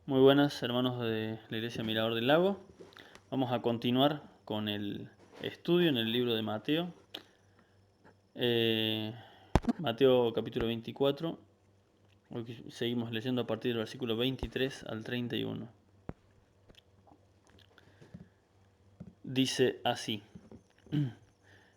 Muy buenas, hermanos de la Iglesia Mirador del Lago. Vamos a continuar con el estudio en el libro de Mateo. Eh, Mateo capítulo 24. Hoy seguimos leyendo a partir del versículo 23 al 31. Dice así: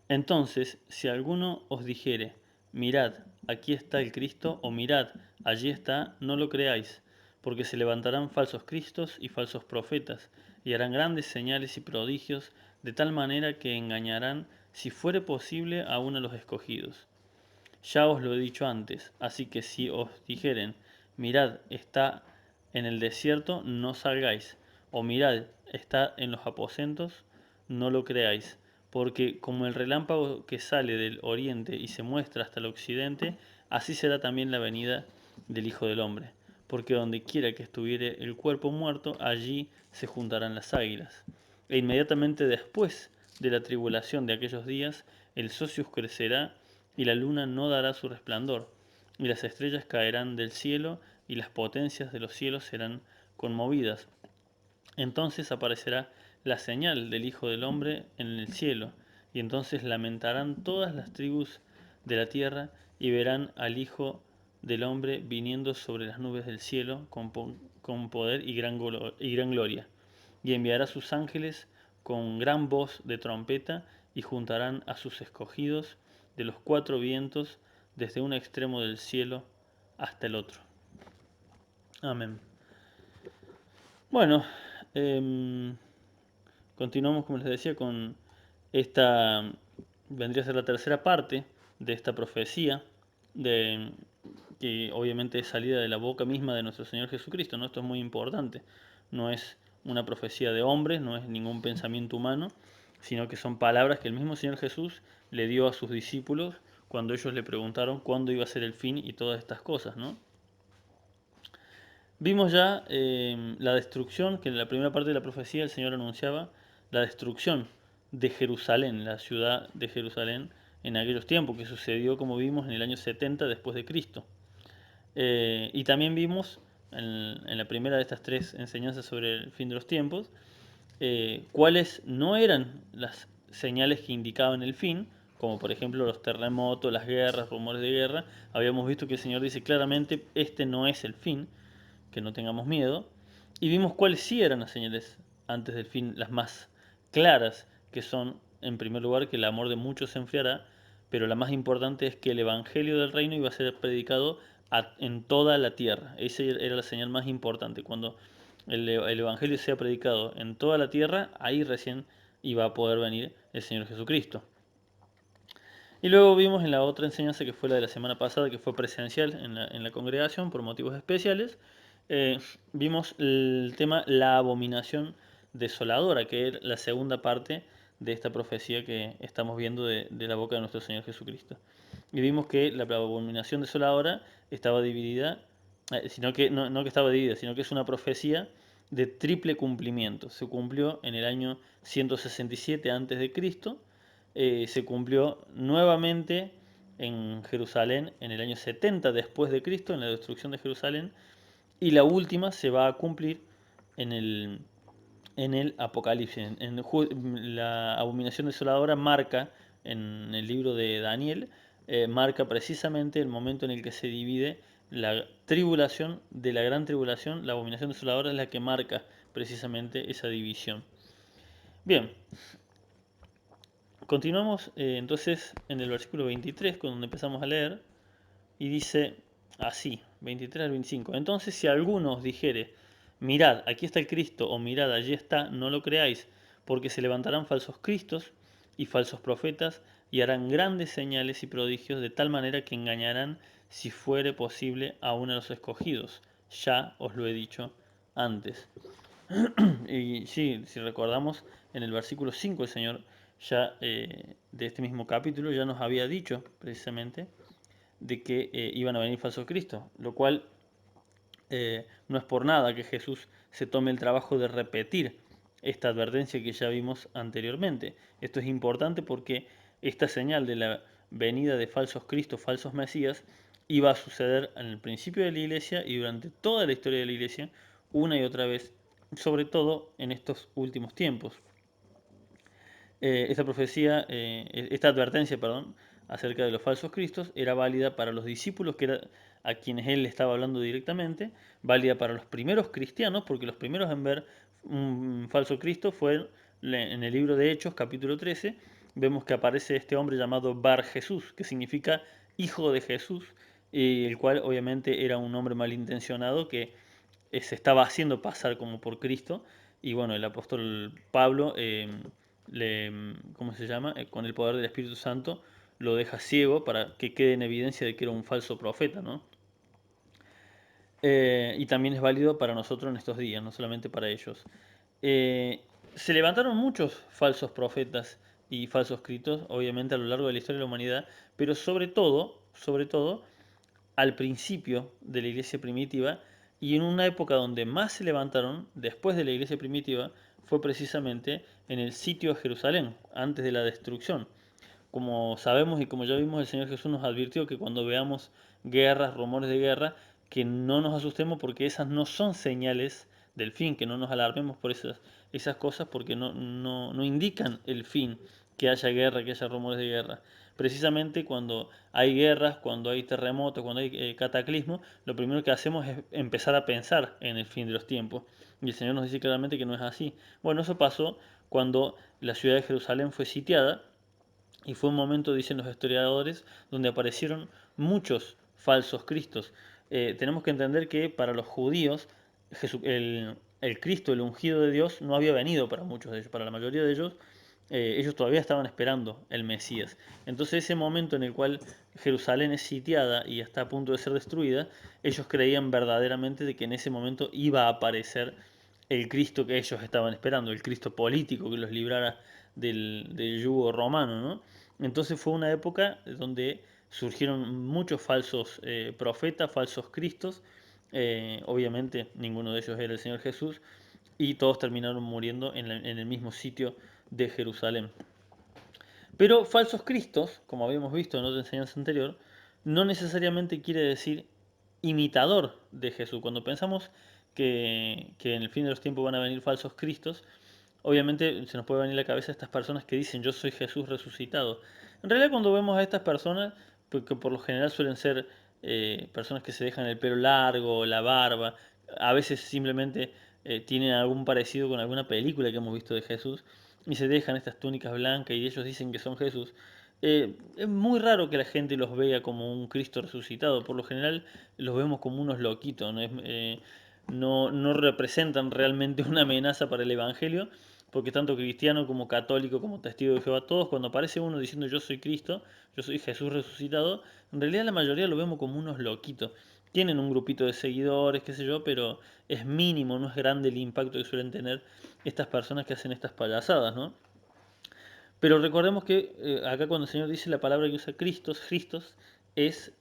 Entonces, si alguno os dijere, mirad, aquí está el Cristo, o mirad, allí está, no lo creáis, porque se levantarán falsos cristos y falsos profetas, y harán grandes señales y prodigios, de tal manera que engañarán, si fuere posible, aún a los escogidos. Ya os lo he dicho antes, así que si os dijeren, mirad, está en el desierto, no salgáis, o mirad, está en los aposentos, no lo creáis, porque como el relámpago que sale del oriente y se muestra hasta el occidente, así será también la venida del Hijo del Hombre. Porque donde quiera que estuviere el cuerpo muerto, allí se juntarán las águilas. E inmediatamente después de la tribulación de aquellos días, el sol se oscurecerá y la luna no dará su resplandor, y las estrellas caerán del cielo, y las potencias de los cielos serán conmovidas. Entonces aparecerá la señal del Hijo del Hombre en el cielo, y entonces lamentarán todas las tribus de la tierra, y verán al Hijo del Hombre viniendo sobre las nubes del cielo con poder y gran gloria. Y enviará sus ángeles con gran voz de trompeta, y juntarán a sus escogidos de los cuatro vientos, desde un extremo del cielo hasta el otro. Amén. Bueno, em, continuamos, como les decía, con esta, vendría a ser la tercera parte de esta profecía, de, que obviamente es salida de la boca misma de nuestro Señor Jesucristo, ¿no? Esto es muy importante. No es una profecía de hombres, no es ningún pensamiento humano, sino que son palabras que el mismo Señor Jesús le dio a sus discípulos cuando ellos le preguntaron cuándo iba a ser el fin y todas estas cosas, ¿no? Vimos ya la destrucción, que en la primera parte de la profecía el Señor anunciaba la destrucción de Jerusalén, la ciudad de Jerusalén en aquellos tiempos, que sucedió, como vimos, en el año 70 después de Cristo. Y también vimos en la primera de estas tres enseñanzas sobre el fin de los tiempos, cuáles no eran las señales que indicaban el fin, como por ejemplo los terremotos, las guerras, rumores de guerra. Habíamos visto que el Señor dice claramente, este no es el fin, que no tengamos miedo. Y vimos cuáles sí eran las señales antes del fin, las más claras, que son, en primer lugar, que el amor de muchos se enfriará, pero la más importante es que el Evangelio del Reino iba a ser predicado en toda la tierra. Esa era la señal más importante. Cuando el Evangelio sea predicado en toda la tierra, ahí recién iba a poder venir el Señor Jesucristo. Y luego vimos en la otra enseñanza, que fue la de la semana pasada, que fue presencial en la congregación por motivos especiales, vimos el tema la abominación desoladora, que es la segunda parte de esta profecía que estamos viendo de la boca de nuestro Señor Jesucristo. Y vimos que la abominación desoladora estaba dividida, sino que no que estaba dividida, sino que es una profecía de triple cumplimiento. Se cumplió en el año 167 a.C., se cumplió nuevamente en Jerusalén en el año 70 después de Cristo, en la destrucción de Jerusalén, y la última se va a cumplir en el Apocalipsis. La abominación desoladora marca, en el libro de Daniel, marca precisamente el momento en el que se divide la tribulación de la gran tribulación. La abominación desoladora es la que marca precisamente esa división. Bien, continuamos entonces en el versículo 23, con donde empezamos a leer, y dice así, 23 al 25. Entonces, si alguno os dijere, mirad, aquí está el Cristo, o mirad, allí está, no lo creáis, porque se levantarán falsos cristos y falsos profetas, y harán grandes señales y prodigios, de tal manera que engañarán, si fuere posible, aún a los escogidos. Ya os lo he dicho antes. Y sí, si recordamos, en el versículo 5 el Señor ya de este mismo capítulo ya nos había dicho precisamente de que iban a venir falsos cristos, lo cual no es por nada que Jesús se tome el trabajo de repetir esta advertencia que ya vimos anteriormente. Esto es importante porque esta señal de la venida de falsos cristos, falsos mesías, iba a suceder en el principio de la iglesia y durante toda la historia de la iglesia, una y otra vez, sobre todo en estos últimos tiempos. Esta profecía, esta advertencia, perdón, acerca de los falsos cristos era válida para los discípulos, que era a quienes él estaba hablando directamente, válida para los primeros cristianos, porque los primeros en ver un falso Cristo fue en el libro de Hechos, capítulo 13, vemos que aparece este hombre llamado Bar Jesús, que significa hijo de Jesús, y el cual obviamente era un hombre malintencionado que se estaba haciendo pasar como por Cristo, y bueno, el apóstol Pablo ¿cómo se llama? Con el poder del Espíritu Santo lo deja ciego para que quede en evidencia de que era un falso profeta, ¿no? Y también es válido para nosotros en estos días, no solamente para ellos. Eh, Se levantaron muchos falsos profetas y falsos cristos, obviamente a lo largo de la historia de la humanidad, pero sobre todo, al principio de la iglesia primitiva y en una época donde más se levantaron después de la iglesia primitiva fue precisamente en el sitio de Jerusalén, antes de la destrucción. Como sabemos y como ya vimos, el Señor Jesús nos advirtió que cuando veamos guerras, rumores de guerra, que no nos asustemos porque esas no son señales del fin, que no nos alarmemos por esas cosas porque no indican el fin, que haya guerra, que haya rumores de guerra. Precisamente cuando hay guerras, cuando hay terremotos, cuando hay cataclismos, lo primero que hacemos es empezar a pensar en el fin de los tiempos. Y el Señor nos dice claramente que no es así. Bueno, eso pasó cuando la ciudad de Jerusalén fue sitiada y fue un momento, dicen los historiadores, donde aparecieron muchos falsos cristos. Tenemos que entender que para los judíos el Cristo, el ungido de Dios, no había venido para muchos de ellos. Para la mayoría de ellos, ellos todavía estaban esperando el Mesías. Entonces ese momento en el cual Jerusalén es sitiada y está a punto de ser destruida, ellos creían verdaderamente de que en ese momento iba a aparecer el Cristo que ellos estaban esperando, el Cristo político que los librara del yugo romano, ¿no? Entonces fue una época donde surgieron muchos falsos profetas, falsos cristos, obviamente ninguno de ellos era el Señor Jesús, y todos terminaron muriendo en el mismo sitio de Jerusalén. Pero falsos cristos, como habíamos visto en otra enseñanza anterior, no necesariamente quiere decir imitador de Jesús. Cuando pensamos que en el fin de los tiempos van a venir falsos cristos, obviamente se nos puede venir a la cabeza estas personas que dicen yo soy Jesús resucitado. En realidad cuando vemos a estas personas, que por lo general suelen ser personas que se dejan el pelo largo, la barba, a veces simplemente tienen algún parecido con alguna película que hemos visto de Jesús, y se dejan estas túnicas blancas y ellos dicen que son Jesús. Es muy raro que la gente los vea como un Cristo resucitado, por lo general los vemos como unos loquitos, ¿no? No representan realmente una amenaza para el Evangelio, porque tanto cristiano como católico como testigo de Jehová, todos cuando aparece uno diciendo yo soy Cristo, yo soy Jesús resucitado, en realidad la mayoría lo vemos como unos loquitos. Tienen un grupito de seguidores, qué sé yo, pero es mínimo, no es grande el impacto que suelen tener estas personas que hacen estas payasadas, ¿no? Pero recordemos que acá cuando el Señor dice la palabra que usa Cristos, es,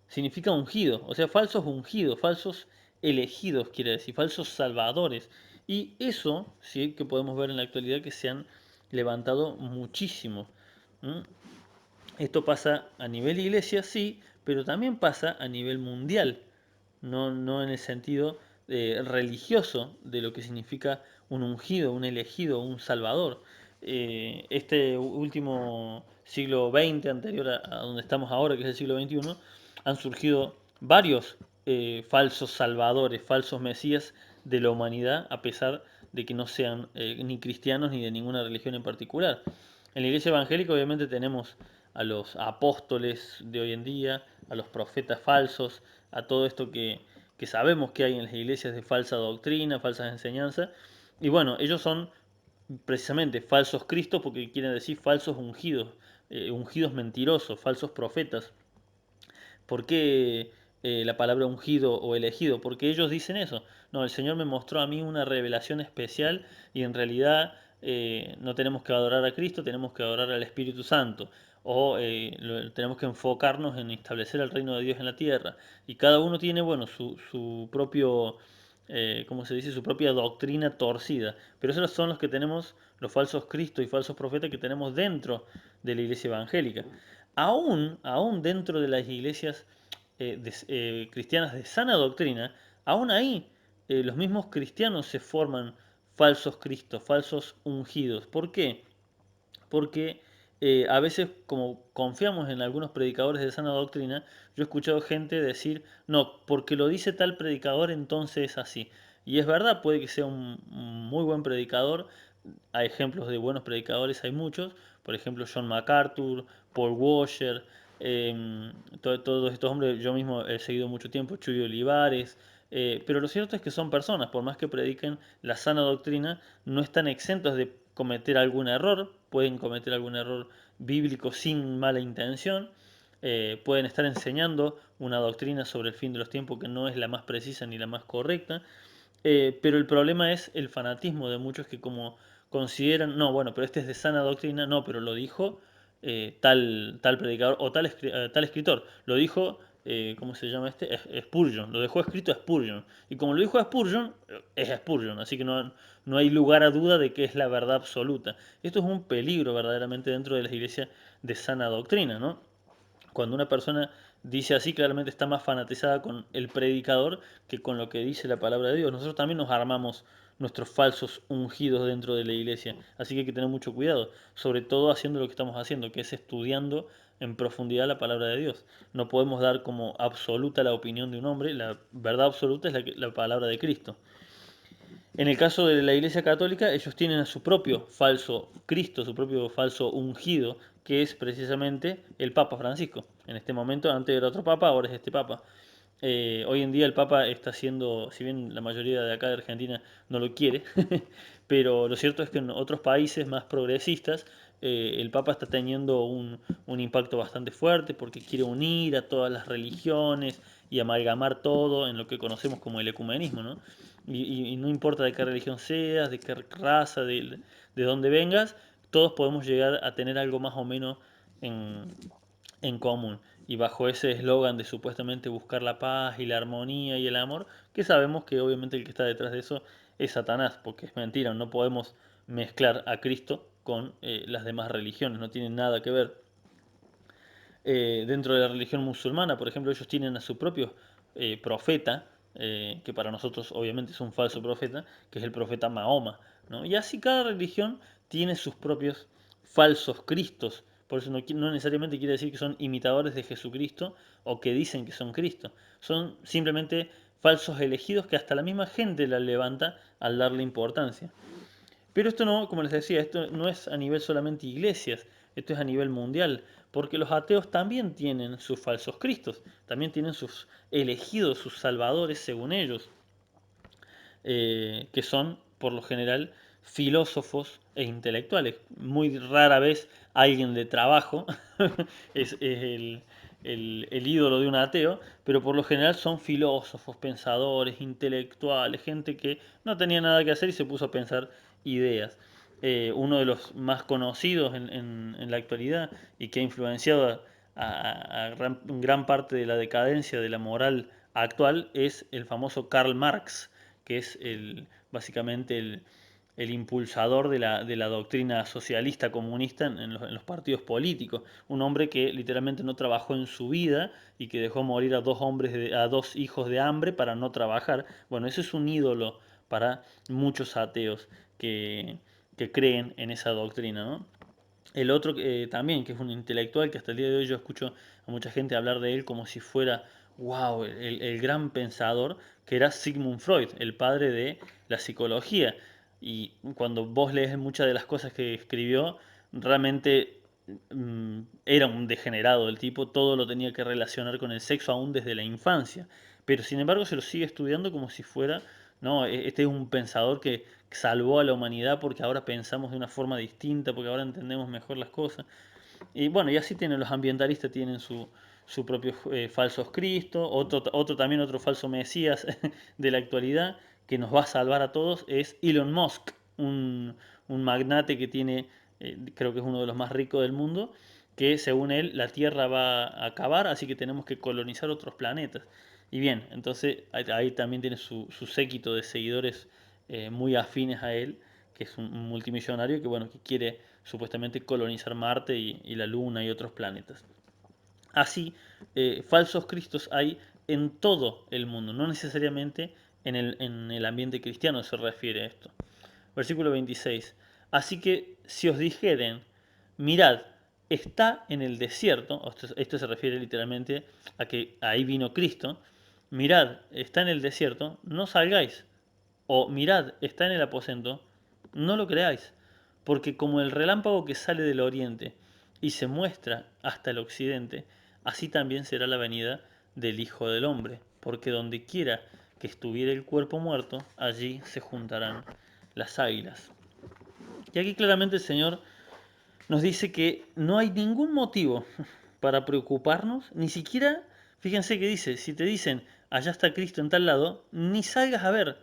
significa ungido, o sea, falsos ungidos, falsos elegidos, quiere decir, falsos salvadores. Y eso sí que podemos ver en la actualidad que se han levantado muchísimo. ¿Mm? Esto pasa a nivel iglesia, sí, pero también pasa a nivel mundial, no en el sentido religioso de lo que significa un ungido, un elegido, un salvador. Este último siglo XX, anterior a donde estamos ahora, que es el siglo XXI, han surgido varios falsos salvadores, falsos mesías de la humanidad, a pesar de que no sean ni cristianos ni de ninguna religión en particular. En la iglesia evangélica obviamente tenemos a los apóstoles de hoy en día, a los profetas falsos, a todo esto que sabemos que hay en las iglesias de falsa doctrina, falsas enseñanzas. Y bueno, ellos son precisamente falsos cristos porque quieren decir falsos ungidos, ungidos mentirosos, falsos profetas. ¿Por qué la palabra ungido o elegido? Porque ellos dicen eso. No, el Señor me mostró a mí una revelación especial y en realidad no tenemos que adorar a Cristo, tenemos que adorar al Espíritu Santo. O tenemos que enfocarnos en establecer el reino de Dios en la tierra. Y cada uno tiene, bueno, su propio, ¿cómo se dice? Su propia doctrina torcida. Pero esos son los que tenemos, los falsos cristos y falsos profetas que tenemos dentro de la iglesia evangélica. Aún dentro de las iglesias cristianas de sana doctrina, aún ahí los mismos cristianos se forman falsos cristos, falsos ungidos. ¿Por qué? Porque a veces, como confiamos en algunos predicadores de sana doctrina, yo he escuchado gente decir, no, porque lo dice tal predicador, entonces es así. Y es verdad, puede que sea un muy buen predicador. Hay ejemplos de buenos predicadores, hay muchos. Por ejemplo, John MacArthur, Paul Washer, todos estos hombres, yo mismo he seguido mucho tiempo, Chuy Olivares. Pero lo cierto es que son personas, por más que prediquen la sana doctrina, no están exentos de cometer algún error, pueden cometer algún error bíblico sin mala intención, pueden estar enseñando una doctrina sobre el fin de los tiempos que no es la más precisa ni la más correcta, pero el problema es el fanatismo de muchos que como consideran, no, bueno, pero este es de sana doctrina, no, pero lo dijo tal predicador o tal escritor, lo dijo, ¿cómo se llama este? Spurgeon, lo dejó escrito Spurgeon. Y como lo dijo Spurgeon, es Spurgeon, así que no hay lugar a duda de que es la verdad absoluta. Esto es un peligro verdaderamente dentro de las iglesias de sana doctrina, ¿no? Cuando una persona dice así, claramente está más fanatizada con el predicador que con lo que dice la palabra de Dios. Nosotros también nos armamos nuestros falsos ungidos dentro de la iglesia, así que hay que tener mucho cuidado, sobre todo haciendo lo que estamos haciendo, que es estudiando en profundidad la palabra de Dios. No podemos dar como absoluta la opinión de un hombre, la verdad absoluta es la palabra de Cristo. En el caso de la Iglesia Católica, ellos tienen a su propio falso Cristo, su propio falso ungido, que es precisamente el Papa Francisco. En este momento, antes era otro Papa, ahora es este Papa. Hoy en día el Papa está siendo, si bien la mayoría de acá de Argentina no lo quiere, pero lo cierto es que en otros países más progresistas el Papa está teniendo un impacto bastante fuerte porque quiere unir a todas las religiones y amalgamar todo en lo que conocemos como el ecumenismo, ¿no? Y no importa de qué religión seas, de qué raza, de dónde vengas, todos podemos llegar a tener algo más o menos en, en común. Y bajo ese eslogan de supuestamente buscar la paz y la armonía y el amor, que sabemos que obviamente el que está detrás de eso es Satanás, porque es mentira, no podemos mezclar a Cristo con las demás religiones, no tienen nada que ver. Dentro de la religión musulmana, por ejemplo, ellos tienen a su propio profeta, que para nosotros obviamente es un falso profeta, que es el profeta Mahoma, ¿no? Y así cada religión tiene sus propios falsos cristos. Por eso no necesariamente quiere decir que son imitadores de Jesucristo o que dicen que son Cristo. Son simplemente falsos elegidos que hasta la misma gente la levanta al darle importancia. Pero esto no, como les decía, esto no es a nivel solamente iglesias, esto es a nivel mundial, porque los ateos también tienen sus falsos cristos, también tienen sus elegidos, sus salvadores según ellos, que son por lo general filósofos e intelectuales. Muy rara vez alguien de trabajo es el ídolo de un ateo, pero por lo general son filósofos, pensadores, intelectuales, gente que no tenía nada que hacer y se puso a pensar ideas. Uno de los más conocidos en la actualidad y que ha influenciado a gran parte de la decadencia de la moral actual es el famoso Karl Marx, que es básicamente el impulsador de la doctrina socialista comunista en los partidos políticos. Un hombre que literalmente no trabajó en su vida y que dejó morir a dos hijos de hambre para no trabajar. Bueno, ese es un ídolo para muchos ateos que creen en esa doctrina, ¿no? El otro también, que es un intelectual, que hasta el día de hoy yo escucho a mucha gente hablar de él como si fuera, wow, el gran pensador, que era Sigmund Freud, el padre de la psicología. Y cuando vos lees muchas de las cosas que escribió, realmente era un degenerado el tipo, todo lo tenía que relacionar con el sexo aún desde la infancia. Pero sin embargo se lo sigue estudiando como si fuera, no, este es un pensador que salvó a la humanidad porque ahora pensamos de una forma distinta, porque ahora entendemos mejor las cosas. Y bueno, y así tienen los ambientalistas, tienen su propio falsos Cristo, otro también otro falso Mesías de la actualidad que nos va a salvar a todos es Elon Musk, un magnate que tiene, creo que es uno de los más ricos del mundo, que según él la Tierra va a acabar, así que tenemos que colonizar otros planetas. Y bien, entonces ahí también tiene su séquito de seguidores muy afines a él, que es un multimillonario que, bueno, que quiere supuestamente colonizar Marte y la Luna y otros planetas. Así, falsos cristos hay en todo el mundo, no necesariamente en el ambiente cristiano se refiere a esto. Versículo 26. Así que si os dijeren, mirad, está en el desierto, esto se refiere literalmente a que ahí vino Cristo, mirad, está en el desierto, no salgáis. O mirad, está en el aposento, no lo creáis, porque como el relámpago que sale del oriente y se muestra hasta el occidente, así también será la venida del Hijo del Hombre, porque donde quiera que estuviera el cuerpo muerto, allí se juntarán las águilas. Y aquí claramente el Señor nos dice que no hay ningún motivo para preocuparnos, ni siquiera, fíjense que dice, si te dicen, allá está Cristo en tal lado, ni salgas a ver,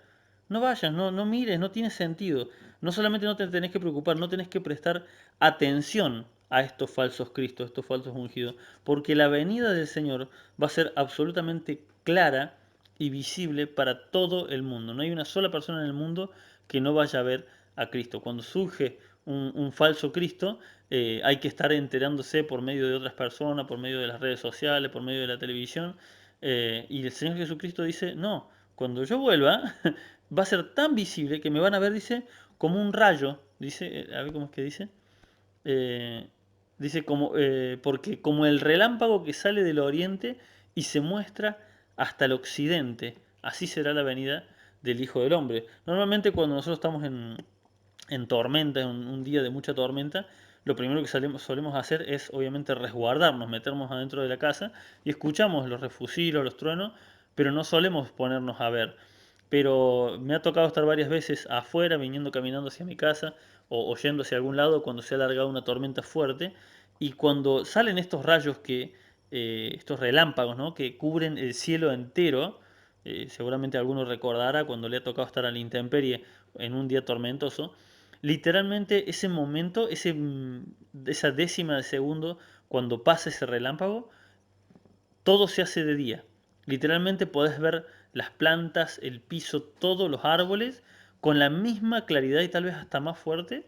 no vayas, no mires, no tiene sentido. No solamente no te tenés que preocupar, no tenés que prestar atención a estos falsos Cristos, estos falsos ungidos, porque la venida del Señor va a ser absolutamente clara y visible para todo el mundo. No hay una sola persona en el mundo que no vaya a ver a Cristo. Cuando surge un falso Cristo, hay que estar enterándose por medio de otras personas, por medio de las redes sociales, por medio de la televisión. Y el Señor Jesucristo dice, no, cuando yo vuelva va a ser tan visible que me van a ver, dice, como un rayo. Dice, a ver cómo es que dice. Eh, dice, porque como el relámpago que sale del oriente y se muestra hasta el occidente, así será la venida del Hijo del Hombre. Normalmente cuando nosotros estamos en tormenta, en un día de mucha tormenta, lo primero que solemos hacer es obviamente resguardarnos, meternos adentro de la casa y escuchamos los refusilos, los truenos, pero no solemos ponernos a ver. Pero me ha tocado estar varias veces afuera, viniendo caminando hacia mi casa o yendo hacia algún lado cuando se ha alargado una tormenta fuerte y cuando salen estos rayos estos relámpagos, ¿no? Que cubren el cielo entero. Seguramente alguno recordará cuando le ha tocado estar a la intemperie en un día tormentoso. Literalmente ese momento, esa décima de segundo, cuando pasa ese relámpago, todo se hace de día. Literalmente podés ver las plantas, el piso, todos los árboles con la misma claridad y tal vez hasta más fuerte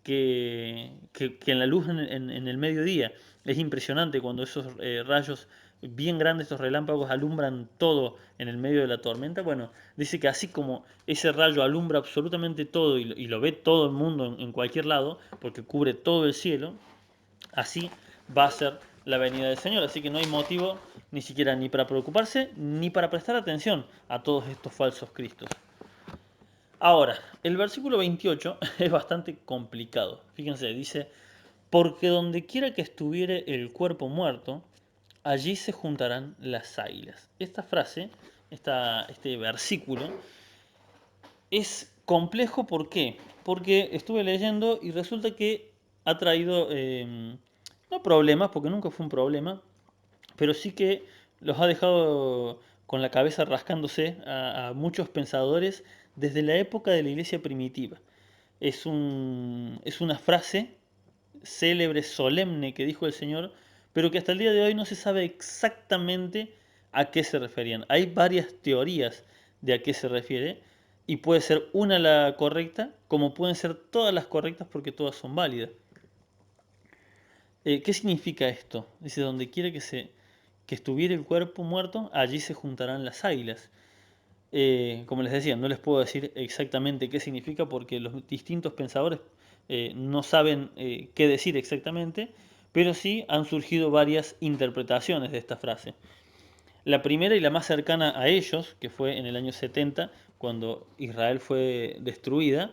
que en la luz en el mediodía. Es impresionante cuando esos rayos bien grandes, estos relámpagos alumbran todo en el medio de la tormenta. Bueno, dice que así como ese rayo alumbra absolutamente todo y lo ve todo el mundo en cualquier lado, porque cubre todo el cielo, así va a ser la venida del Señor. Así que no hay motivo ni siquiera ni para preocuparse ni para prestar atención a todos estos falsos cristos. Ahora, el versículo 28 es bastante complicado. Fíjense, dice, porque donde quiera que estuviere el cuerpo muerto, allí se juntarán las águilas. Esta frase, este versículo, es complejo, ¿por qué? Porque estuve leyendo y resulta que ha traído, no problemas, porque nunca fue un problema, pero sí que los ha dejado con la cabeza rascándose a muchos pensadores desde la época de la iglesia primitiva. Es una frase célebre, solemne que dijo el Señor, pero que hasta el día de hoy no se sabe exactamente a qué se referían. Hay varias teorías de a qué se refiere y puede ser una la correcta, como pueden ser todas las correctas porque todas son válidas. ¿Qué significa esto? Dice, donde quiera que estuviera el cuerpo muerto, allí se juntarán las águilas. Como les decía, no les puedo decir exactamente qué significa porque los distintos pensadores no saben qué decir exactamente, pero sí han surgido varias interpretaciones de esta frase. La primera y la más cercana a ellos, que fue en el año 70, cuando Israel fue destruida,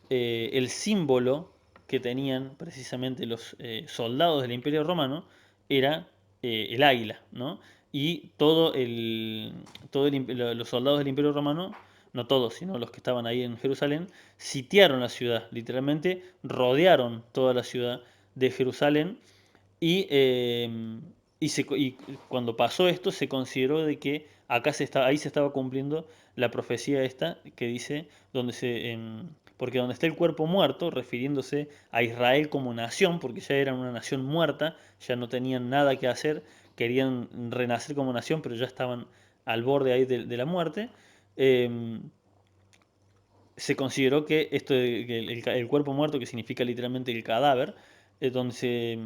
el símbolo que tenían precisamente los soldados del Imperio Romano era el águila, ¿no? Y los soldados del Imperio Romano, no todos, sino los que estaban ahí en Jerusalén, sitiaron la ciudad, literalmente rodearon toda la ciudad de Jerusalén y, y cuando pasó esto se consideró de que ahí se estaba cumpliendo la profecía esta que dice porque donde está el cuerpo muerto, refiriéndose a Israel como nación, porque ya eran una nación muerta, ya no tenían nada que hacer, querían renacer como nación, pero ya estaban al borde ahí de la muerte. eh, Se consideró que que el cuerpo muerto, que significa literalmente el cadáver, donde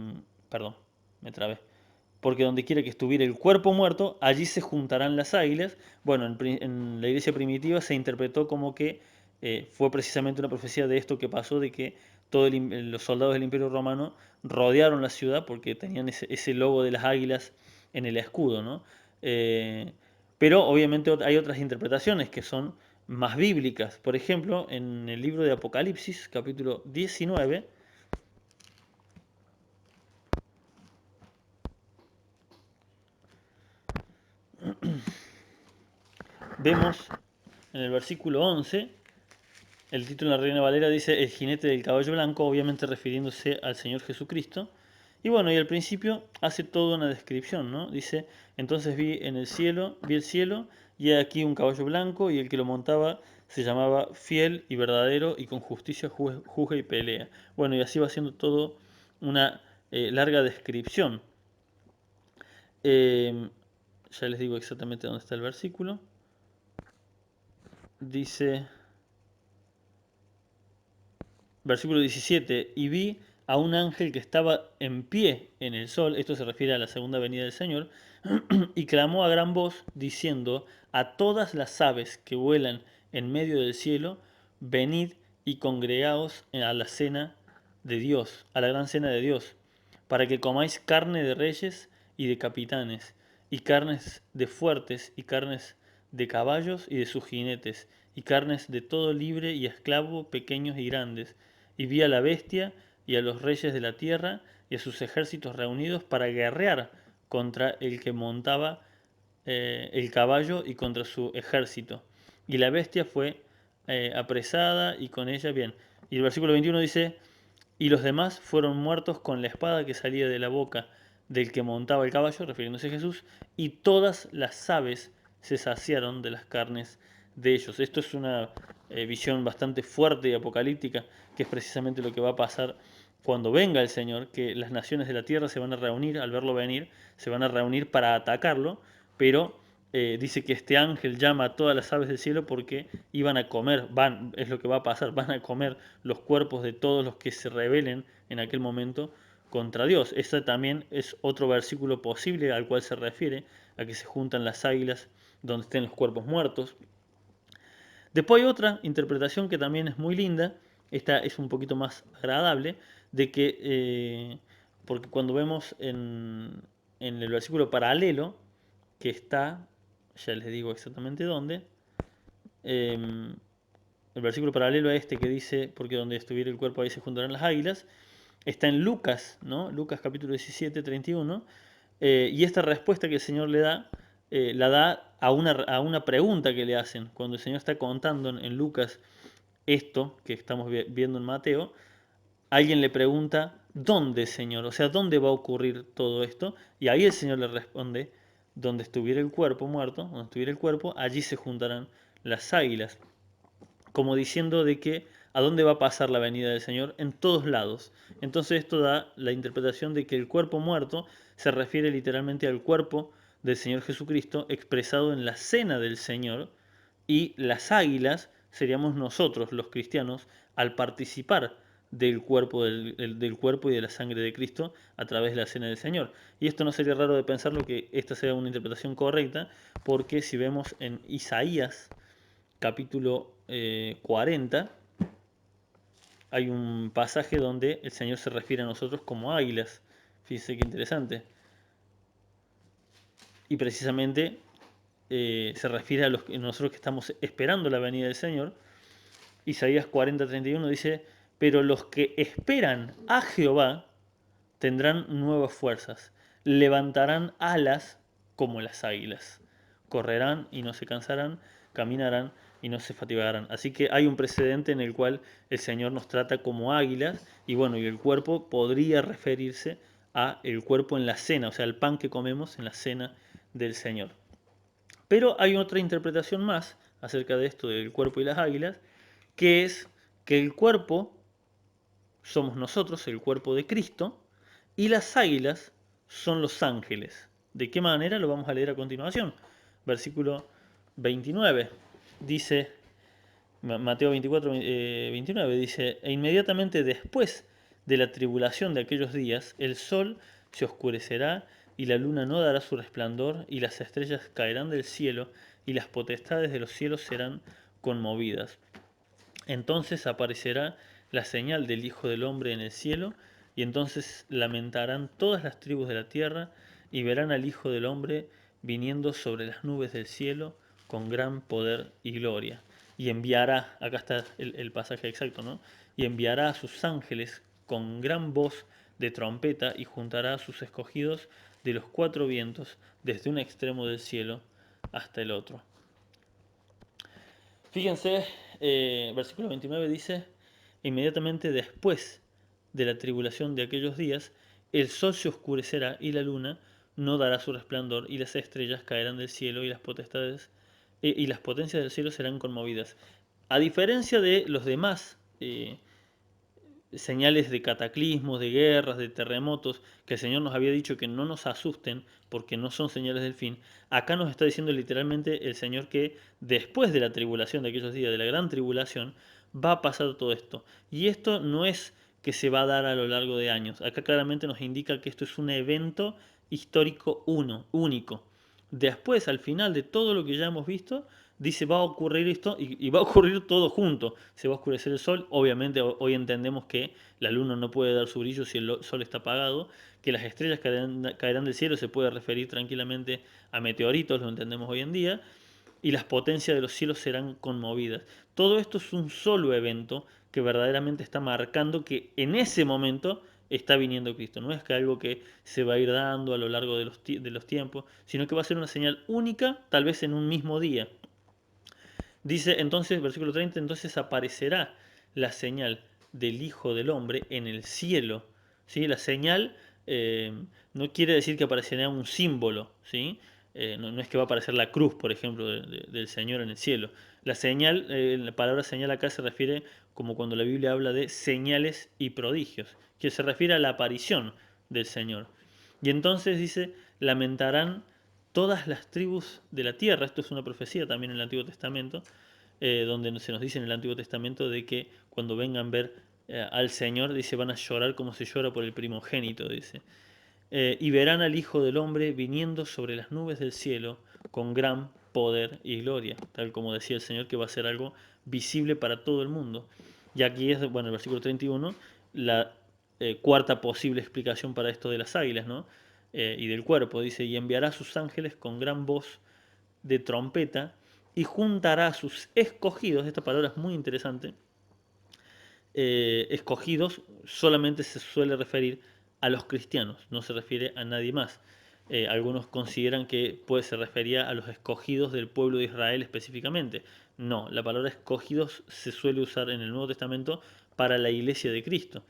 perdón, me trabé. porque donde quiera que estuviera el cuerpo muerto, allí se juntarán las águilas. Bueno, en la iglesia primitiva se interpretó como que fue precisamente una profecía de esto que pasó, de que los soldados del Imperio Romano rodearon la ciudad porque tenían ese logo de las águilas en el escudo, ¿no? Eh, pero obviamente hay otras interpretaciones que son más bíblicas. Por ejemplo, en el libro de Apocalipsis, capítulo 19, vemos en el versículo 11, el título en la Reina Valera dice El jinete del caballo blanco, obviamente refiriéndose al Señor Jesucristo. Y bueno, y al principio hace toda una descripción, ¿no? Dice, entonces vi el cielo, y he aquí un caballo blanco, y el que lo montaba se llamaba Fiel y Verdadero, y con justicia juzga y pelea. Bueno, y así va haciendo todo una larga descripción. Eh, ya les digo exactamente dónde está el versículo. Dice, versículo 17, y vi a un ángel que estaba en pie en el sol, esto se refiere a la segunda venida del Señor, y clamó a gran voz diciendo a todas las aves que vuelan en medio del cielo, venid y congregaos a la cena de Dios, a la gran cena de Dios, para que comáis carne de reyes y de capitanes, y carnes de fuertes, y carnes de caballos y de sus jinetes, y carnes de todo libre y esclavo, pequeños y grandes. Y vi a la bestia y a los reyes de la tierra y a sus ejércitos reunidos para guerrear contra el que montaba el caballo y contra su ejército. Y la bestia fue apresada y con ella bien. Y el versículo 21 dice, y los demás fueron muertos con la espada que salía de la boca del que montaba el caballo, refiriéndose a Jesús, y todas las aves se saciaron de las carnes de ellos. Esto es una visión bastante fuerte y apocalíptica, que es precisamente lo que va a pasar cuando venga el Señor, que las naciones de la tierra se van a reunir, al verlo venir, se van a reunir para atacarlo, pero dice que este ángel llama a todas las aves del cielo porque iban a comer, es lo que va a pasar, van a comer los cuerpos de todos los que se rebelen en aquel momento contra Dios. Este también es otro versículo posible al cual se refiere, a que se juntan las águilas donde estén los cuerpos muertos. Después hay otra interpretación que también es muy linda, esta es un poquito más agradable, de que, porque cuando vemos en el versículo paralelo, que está, ya les digo exactamente dónde, el versículo paralelo a este que dice, porque donde estuviera el cuerpo ahí se juntarán las águilas, está en Lucas, ¿no? Lucas capítulo 17, 31, y esta respuesta que el Señor le da, la da a una pregunta que le hacen. Cuando el Señor está contando en Lucas esto que estamos viendo en Mateo, alguien le pregunta, ¿dónde, Señor? O sea, ¿dónde va a ocurrir todo esto? Y ahí el Señor le responde, donde estuviera el cuerpo muerto, donde estuviera el cuerpo, allí se juntarán las águilas. Como diciendo de que a dónde va a pasar la venida del Señor, en todos lados. Entonces esto da la interpretación de que el cuerpo muerto se refiere literalmente al cuerpo del Señor Jesucristo expresado en la cena del Señor, y las águilas seríamos nosotros, los cristianos, al participar del cuerpo y de la sangre de Cristo a través de la cena del Señor. Y esto no sería raro de pensarlo que esta sea una interpretación correcta, porque si vemos en Isaías capítulo 40, hay un pasaje donde el Señor se refiere a nosotros como águilas. Fíjense qué interesante. Y precisamente se refiere a nosotros que estamos esperando la venida del Señor. Isaías 40:31 dice, pero los que esperan a Jehová tendrán nuevas fuerzas, levantarán alas como las águilas, correrán y no se cansarán, caminarán y no se fatigarán. Así que hay un precedente en el cual el Señor nos trata como águilas, y bueno, y el cuerpo podría referirse a el cuerpo en la cena, o sea, el pan que comemos en la cena del Señor. Pero hay otra interpretación más acerca de esto del cuerpo y las águilas, que es que el cuerpo somos nosotros, el cuerpo de Cristo, y las águilas son los ángeles. ¿De qué manera? Lo vamos a leer a continuación. Versículo 29. Dice, Mateo 24, 29, dice, e inmediatamente después de la tribulación de aquellos días, el sol se oscurecerá y la luna no dará su resplandor, y las estrellas caerán del cielo, y las potestades de los cielos serán conmovidas. Entonces aparecerá la señal del Hijo del Hombre en el cielo, y entonces lamentarán todas las tribus de la tierra, y verán al Hijo del Hombre viniendo sobre las nubes del cielo con gran poder y gloria. Y enviará, acá está el pasaje exacto, ¿no? Y enviará a sus ángeles con gran voz de trompeta y juntará a sus escogidos de los cuatro vientos, desde un extremo del cielo hasta el otro. Fíjense, versículo 29 dice, inmediatamente después de la tribulación de aquellos días, el sol se oscurecerá y la luna no dará su resplandor, y las estrellas caerán del cielo, y las potestades y las potencias del cielo serán conmovidas. A diferencia de los demás señales de cataclismos, de guerras, de terremotos, que el Señor nos había dicho que no nos asusten porque no son señales del fin, acá nos está diciendo literalmente el Señor que después de la tribulación de aquellos días, de la gran tribulación, va a pasar todo esto. Y esto no es que se va a dar a lo largo de años. Acá claramente nos indica que esto es un evento histórico único. Después, al final de todo lo que ya hemos visto, dice va a ocurrir esto y va a ocurrir todo junto. Se va a oscurecer el sol. Obviamente hoy entendemos que la luna no puede dar su brillo si el sol está apagado, que las estrellas caerán del cielo, se puede referir tranquilamente a meteoritos, lo entendemos hoy en día, y las potencias de los cielos serán conmovidas. Todo esto es un solo evento que verdaderamente está marcando que en ese momento está viniendo Cristo. No es que algo que se va a ir dando a lo largo de los tiempos, sino que va a ser una señal única, tal vez en un mismo día. Dice entonces, versículo 30, entonces aparecerá la señal del Hijo del Hombre en el cielo. ¿Sí? La señal no quiere decir que aparecerá un símbolo, ¿sí? No es que va a aparecer la cruz, por ejemplo, del Señor en el cielo. La señal, la palabra señal acá se refiere como cuando la Biblia habla de señales y prodigios, que se refiere a la aparición del Señor. Y entonces dice, lamentarán todas las tribus de la tierra. Esto es una profecía también en el Antiguo Testamento, donde se nos dice en el Antiguo Testamento de que cuando vengan a ver al Señor, dice, van a llorar como se llora por el primogénito, dice. Y verán al Hijo del Hombre viniendo sobre las nubes del cielo con gran poder y gloria, tal como decía el Señor, que va a ser algo visible para todo el mundo. Y aquí es, bueno, el versículo 31, la cuarta posible explicación para esto de las águilas, ¿no? Y del cuerpo, dice, y enviará a sus ángeles con gran voz de trompeta y juntará a sus escogidos, esta palabra es muy interesante, escogidos solamente se suele referir a los cristianos, no se refiere a nadie más. Algunos consideran que se refería a los escogidos del pueblo de Israel específicamente. No, la palabra escogidos se suele usar en el Nuevo Testamento para la iglesia de Cristo.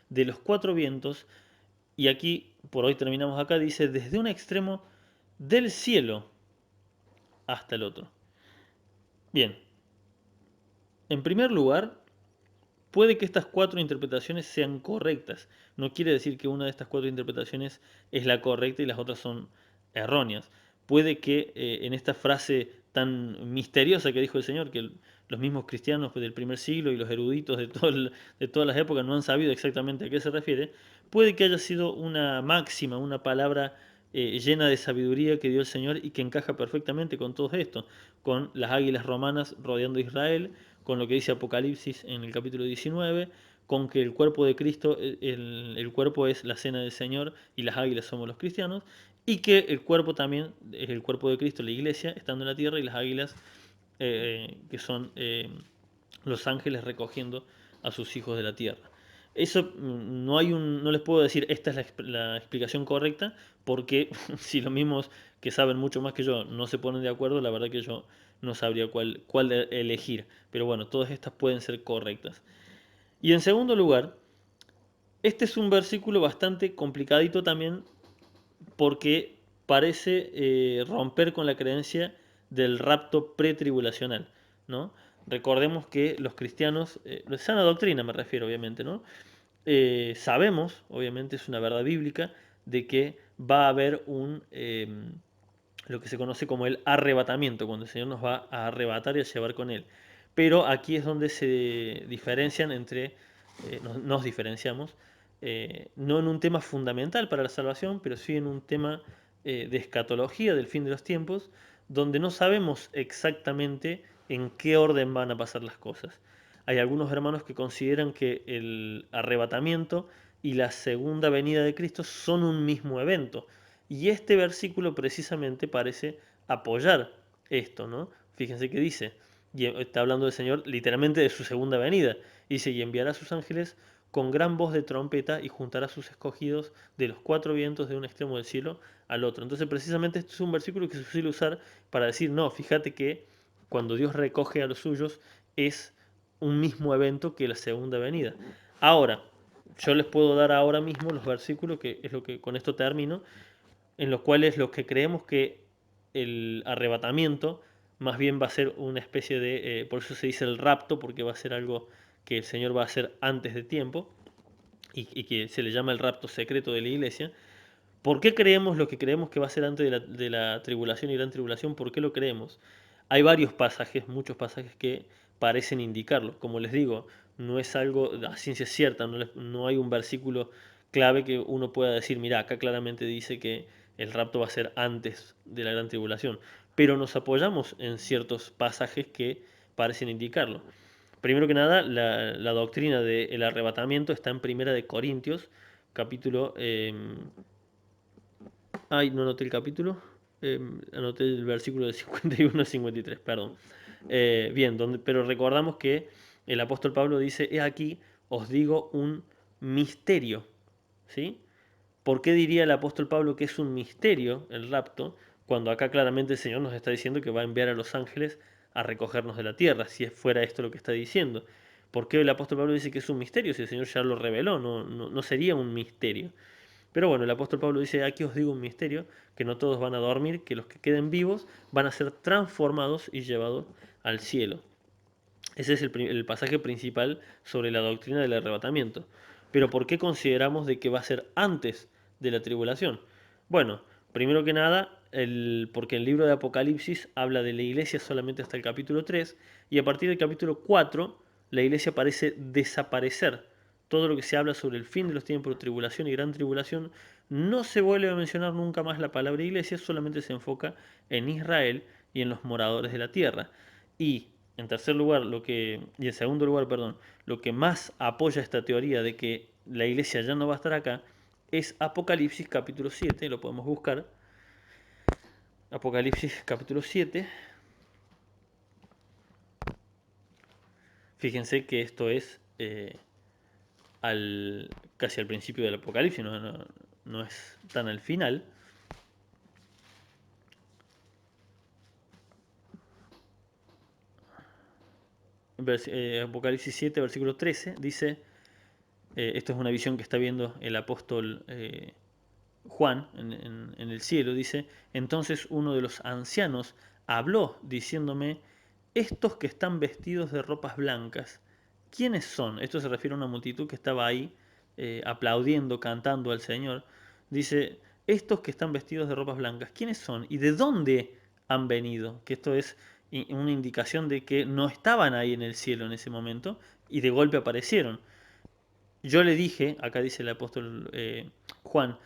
De los cuatro vientos, y aquí por hoy terminamos acá, dice desde un extremo del cielo hasta el otro. Bien, en primer lugar, puede que estas cuatro interpretaciones sean correctas. No quiere decir que una de estas cuatro interpretaciones es la correcta y las otras son erróneas. Puede que en esta frase tan misteriosa que dijo el Señor, que los mismos cristianos del primer siglo y los eruditos de todas las épocas no han sabido exactamente a qué se refiere, puede que haya sido una máxima, una palabra llena de sabiduría que dio el Señor y que encaja perfectamente con todo esto, con las águilas romanas rodeando a Israel, con lo que dice Apocalipsis en el capítulo 19, con que el cuerpo de Cristo, el cuerpo es la cena del Señor y las águilas somos los cristianos, y que el cuerpo también es el cuerpo de Cristo, la iglesia, estando en la tierra, y las águilas que son los ángeles recogiendo a sus hijos de la tierra. Eso no les puedo decir esta es la explicación correcta, porque si los mismos que saben mucho más que yo no se ponen de acuerdo, la verdad que yo no sabría cuál elegir. Pero bueno, todas estas pueden ser correctas. Y en segundo lugar, este es un versículo bastante complicadito también porque parece romper con la creencia del rapto pretribulacional, ¿no? Recordemos que los cristianos, sana doctrina me refiero obviamente, ¿no? Sabemos, obviamente es una verdad bíblica, de que va a haber lo que se conoce como el arrebatamiento, cuando el Señor nos va a arrebatar y a llevar con Él. Pero aquí es donde se diferencian nos diferenciamos, no en un tema fundamental para la salvación, pero sí en un tema de escatología del fin de los tiempos, donde no sabemos exactamente en qué orden van a pasar las cosas. Hay algunos hermanos que consideran que el arrebatamiento y la segunda venida de Cristo son un mismo evento. Y este versículo precisamente parece apoyar esto, ¿no? Fíjense que dice, y está hablando del Señor literalmente de su segunda venida. Dice, y enviará a sus ángeles con gran voz de trompeta y juntará a sus escogidos de los cuatro vientos de un extremo del cielo al otro. Entonces precisamente esto es un versículo que se suele usar para decir, no, fíjate que cuando Dios recoge a los suyos es un mismo evento que la segunda venida. Ahora, yo les puedo dar ahora mismo los versículos, que es lo que con esto termino, en los cuales los que creemos que el arrebatamiento más bien va a ser una especie de, por eso se dice el rapto, porque va a ser algo que el Señor va a hacer antes de tiempo y que se le llama el rapto secreto de la iglesia. ¿Por qué creemos lo que creemos que va a ser antes de la tribulación y gran tribulación? ¿Por qué lo creemos? Hay varios pasajes, muchos pasajes que parecen indicarlo. Como les digo, no es algo a ciencia cierta, no hay un versículo clave que uno pueda decir, mira, acá claramente dice que el rapto va a ser antes de la gran tribulación. Pero nos apoyamos en ciertos pasajes que parecen indicarlo. Primero que nada, la doctrina del arrebatamiento está en Primera de Corintios, capítulo ay, no anoté el capítulo. Anoté el versículo de 51 a 53, perdón. Bien, pero recordamos que el apóstol Pablo dice, he aquí, os digo un misterio. ¿Sí? ¿Por qué diría el apóstol Pablo que es un misterio el rapto, cuando acá claramente el Señor nos está diciendo que va a enviar a los ángeles a recogernos de la tierra, si fuera esto lo que está diciendo? ¿Por qué el apóstol Pablo dice que es un misterio si el Señor ya lo reveló? No sería un misterio. Pero bueno, el apóstol Pablo dice, aquí os digo un misterio, que no todos van a dormir, que los que queden vivos van a ser transformados y llevados al cielo. Ese es el pasaje principal sobre la doctrina del arrebatamiento. Pero ¿por qué consideramos de que va a ser antes de la tribulación? Bueno, primero que nada, porque el libro de Apocalipsis habla de la iglesia solamente hasta el capítulo 3 y a partir del capítulo 4 la iglesia parece desaparecer. Todo lo que se habla sobre el fin de los tiempos, tribulación y gran tribulación, no se vuelve a mencionar nunca más la palabra iglesia, solamente se enfoca en Israel y en los moradores de la tierra. Y en tercer lugar, y en segundo lugar, perdón, lo que más apoya esta teoría de que la iglesia ya no va a estar acá es Apocalipsis capítulo 7, lo podemos buscar. Apocalipsis capítulo 7. Fíjense que esto es casi al principio del Apocalipsis, no es tan al final. Apocalipsis 7, versículo 13, dice, esto es una visión que está viendo el apóstol Juan en el cielo, dice, entonces uno de los ancianos habló diciéndome, estos que están vestidos de ropas blancas, ¿quiénes son? Esto se refiere a una multitud que estaba ahí aplaudiendo, cantando al Señor. Dice, estos que están vestidos de ropas blancas, ¿quiénes son? ¿Y de dónde han venido? Que esto es una indicación de que no estaban ahí en el cielo en ese momento y de golpe aparecieron. Yo le dije, acá dice el apóstol Juan,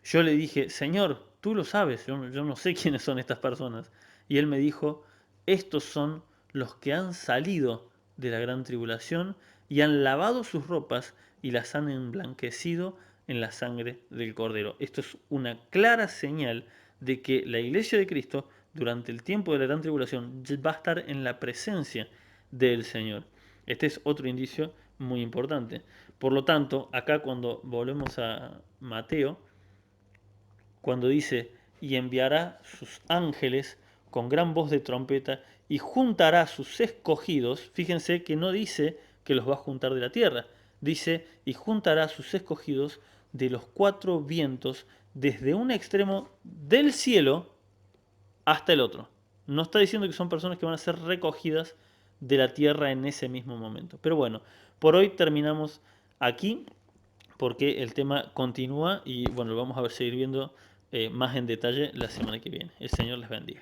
yo le dije, Señor, tú lo sabes, yo no sé quiénes son estas personas. Y él me dijo, estos son los que han salido de la gran tribulación y han lavado sus ropas y las han emblanquecido en la sangre del Cordero. Esto es una clara señal de que la iglesia de Cristo, durante el tiempo de la gran tribulación, va a estar en la presencia del Señor. Este es otro indicio muy importante. Por lo tanto, acá cuando volvemos a Mateo, cuando dice, y enviará sus ángeles con gran voz de trompeta y juntará sus escogidos, fíjense que no dice que los va a juntar de la tierra, dice, y juntará sus escogidos de los cuatro vientos desde un extremo del cielo hasta el otro. No está diciendo que son personas que van a ser recogidas de la tierra en ese mismo momento. Pero bueno, por hoy terminamos aquí porque el tema continúa y bueno, lo vamos a seguir viendo más en detalle la semana que viene. El Señor les bendiga.